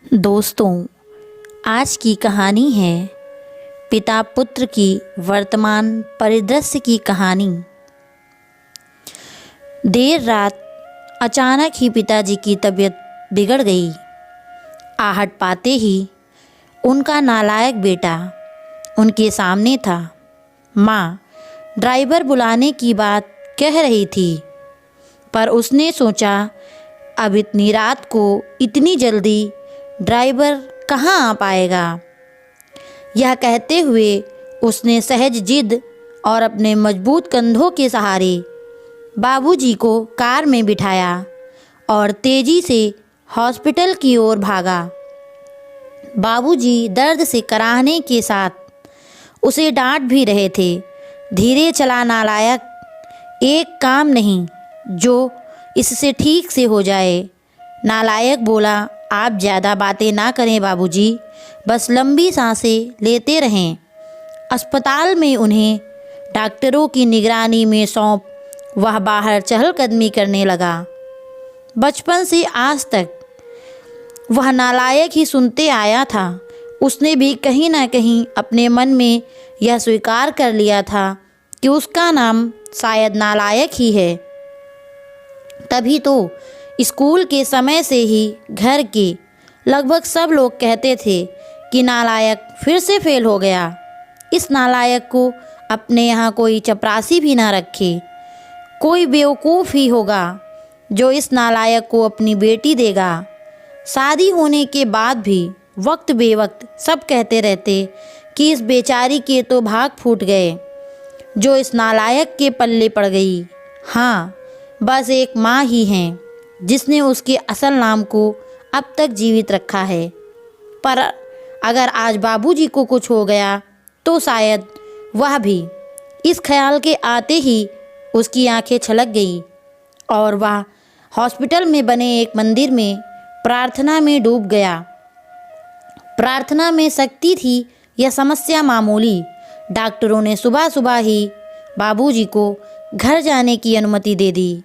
दोस्तों, आज की कहानी है पिता पुत्र की वर्तमान परिदृश्य की कहानी। देर रात अचानक ही पिताजी की तबीयत बिगड़ गई। आहट पाते ही उनका नालायक बेटा उनके सामने था। माँ ड्राइवर बुलाने की बात कह रही थी, पर उसने सोचा अब इतनी रात को इतनी जल्दी ड्राइवर कहाँ आ पाएगा। यह कहते हुए उसने सहज जिद और अपने मजबूत कंधों के सहारे बाबूजी को कार में बिठाया और तेजी से हॉस्पिटल की ओर भागा। बाबूजी दर्द से कराहने के साथ उसे डांट भी रहे थे। धीरे चला नालायक, एक काम नहीं जो इससे ठीक से हो जाए। नालायक बोला, आप ज़्यादा बातें ना करें बाबूजी, बस लंबी सांसें लेते रहें। अस्पताल में उन्हें डॉक्टरों की निगरानी में सौंप वह बाहर चहलकदमी करने लगा। बचपन से आज तक वह नालायक ही सुनते आया था। उसने भी कहीं ना कहीं अपने मन में यह स्वीकार कर लिया था कि उसका नाम शायद नालायक ही है। तभी तो स्कूल के समय से ही घर के लगभग सब लोग कहते थे कि नालायक फिर से फेल हो गया। इस नालायक को अपने यहाँ कोई चपरासी भी ना रखे। कोई बेवकूफ़ ही होगा जो इस नालायक को अपनी बेटी देगा। शादी होने के बाद भी वक्त बेवक्त सब कहते रहते कि इस बेचारी के तो भाग फूट गए जो इस नालायक के पल्ले पड़ गई। हाँ, बस एक माँ ही हैं जिसने उसके असल नाम को अब तक जीवित रखा है। पर अगर आज बाबूजी को कुछ हो गया तो शायद वह भी। इस ख्याल के आते ही उसकी आंखें छलक गई और वह हॉस्पिटल में बने एक मंदिर में प्रार्थना में डूब गया। प्रार्थना में शक्ति थी, यह समस्या मामूली। डॉक्टरों ने सुबह सुबह ही बाबूजी को घर जाने की अनुमति दे दी।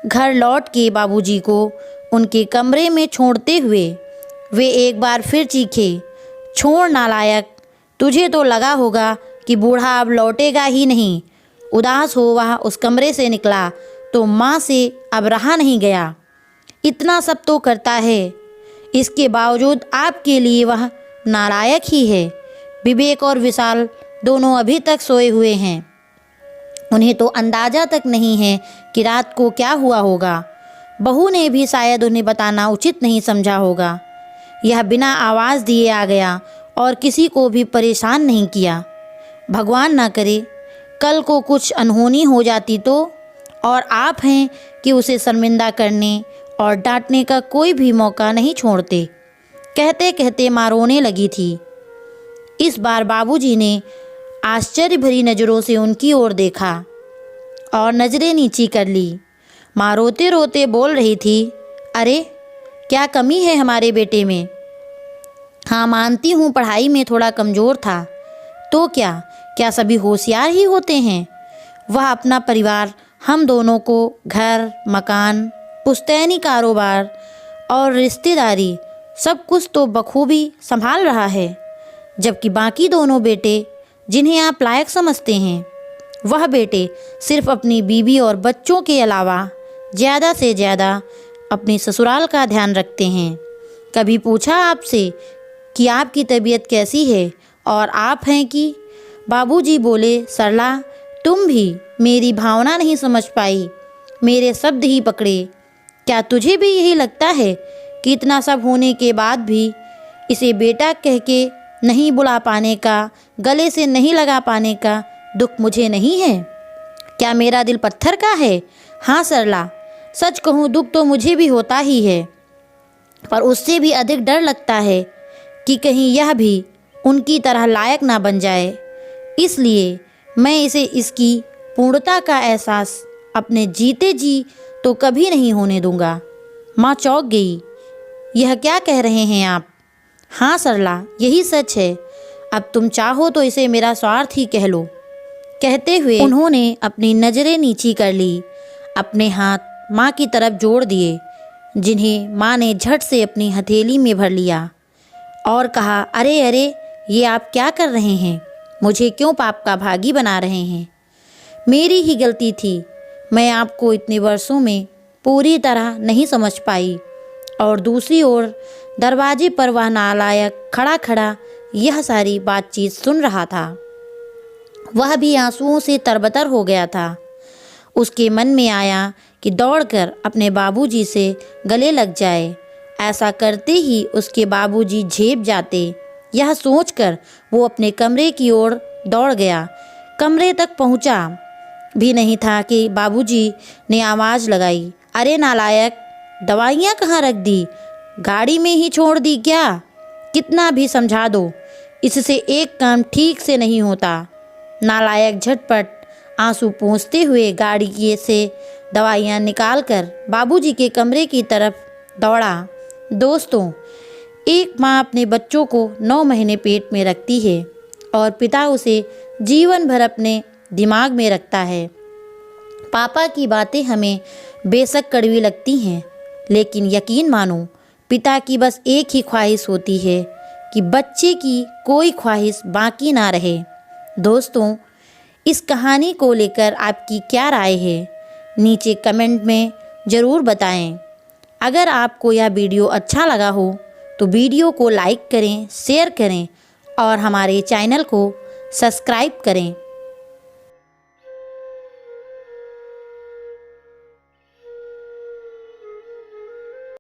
घर लौट के बाबूजी को उनके कमरे में छोड़ते हुए वे एक बार फिर चीखे, छोड़ नालायक, तुझे तो लगा होगा कि बूढ़ा अब लौटेगा ही नहीं। उदास हो वह उस कमरे से निकला तो माँ से अब रहा नहीं गया। इतना सब तो करता है, इसके बावजूद आपके लिए वह नालायक ही है। विवेक और विशाल दोनों अभी तक सोए हुए हैं। उन्हें तो अंदाज़ा तक नहीं है कि रात को क्या हुआ होगा। बहू ने भी शायद उन्हें बताना उचित नहीं समझा होगा। यह बिना आवाज़ दिए आ गया और किसी को भी परेशान नहीं किया। भगवान ना करे कल को कुछ अनहोनी हो जाती तो, और आप हैं कि उसे शर्मिंदा करने और डांटने का कोई भी मौका नहीं छोड़ते। कहते कहते माँ रोने लगी थी। इस बार बाबूजी ने आश्चर्य भरी नज़रों से उनकी ओर देखा और नज़रें नीची कर ली। माँ रोते रोते बोल रही थी, अरे क्या कमी है हमारे बेटे में। हाँ मानती हूँ पढ़ाई में थोड़ा कमज़ोर था, तो क्या सभी होशियार ही होते हैं। वह अपना परिवार, हम दोनों को घर मकान, पुश्तैनी कारोबार और रिश्तेदारी सब कुछ तो बखूबी संभाल रहा है। जबकि बाकी दोनों बेटे जिन्हें आप लायक समझते हैं, वह बेटे सिर्फ अपनी बीवी और बच्चों के अलावा ज़्यादा से ज़्यादा अपने ससुराल का ध्यान रखते हैं। कभी पूछा आपसे कि आपकी तबीयत कैसी है, और आप हैं कि। बाबूजी बोले, सरला तुम भी मेरी भावना नहीं समझ पाई, मेरे शब्द ही पकड़े। क्या तुझे भी यही लगता है कि इतना सब होने के बाद भी इसे बेटा कह के नहीं बुला पाने का, गले से नहीं लगा पाने का दुख मुझे नहीं है? क्या मेरा दिल पत्थर का है? हाँ सरला, सच कहूँ दुख तो मुझे भी होता ही है, पर उससे भी अधिक डर लगता है कि कहीं यह भी उनकी तरह लायक ना बन जाए। इसलिए मैं इसे इसकी पूर्णता का एहसास अपने जीते जी तो कभी नहीं होने दूंगा। माँ चौंक गई। यह क्या कह रहे हैं आप? हाँ सरला, यही सच है। अब तुम चाहो तो इसे मेरा स्वार्थ ही कह लो। कहते हुए उन्होंने अपनी नज़रें नीची कर ली, अपने हाथ माँ की तरफ जोड़ दिए। जिन्हें माँ ने झट से अपनी हथेली में भर लिया और कहा, अरे अरे, ये आप क्या कर रहे हैं? मुझे क्यों पाप का भागी बना रहे हैं? मेरी ही गलती थी, मैं आपको इतने वर्षों में पूरी तरह नहीं समझ पाई। और दूसरी ओर दरवाजे पर वह नालायक खड़ा खड़ा यह सारी बातचीत सुन रहा था। वह भी आंसुओं से तरबतर हो गया था। उसके मन में आया कि दौड़कर अपने बाबूजी से गले लग जाए। ऐसा करते ही उसके बाबूजी झेप जाते। यह सोचकर वो अपने कमरे की ओर दौड़ गया। कमरे तक पहुंचा भी नहीं था कि बाबूजी ने आवाज़ लगाई, अरे नालायक, दवाइयाँ कहाँ रख दी? गाड़ी में ही छोड़ दी क्या? कितना भी समझा दो, इससे एक काम ठीक से नहीं होता। नालायक झटपट आंसू पोंछते हुए गाड़ी से दवाइयाँ निकालकर बाबूजी के कमरे की तरफ दौड़ा। दोस्तों, एक माँ अपने बच्चों को 9 महीने पेट में रखती है और पिता उसे जीवन भर अपने दिमाग में रखता है। पापा की बातें हमें बेशक कड़वी लगती हैं, लेकिन यकीन मानो, पिता की बस एक ही ख्वाहिश होती है कि बच्चे की कोई ख्वाहिश बाकी ना रहे। दोस्तों, इस कहानी को लेकर आपकी क्या राय है? नीचे कमेंट में ज़रूर बताएं। अगर आपको यह वीडियो अच्छा लगा हो तो वीडियो को लाइक करें, शेयर करें और हमारे चैनल को सब्सक्राइब करें।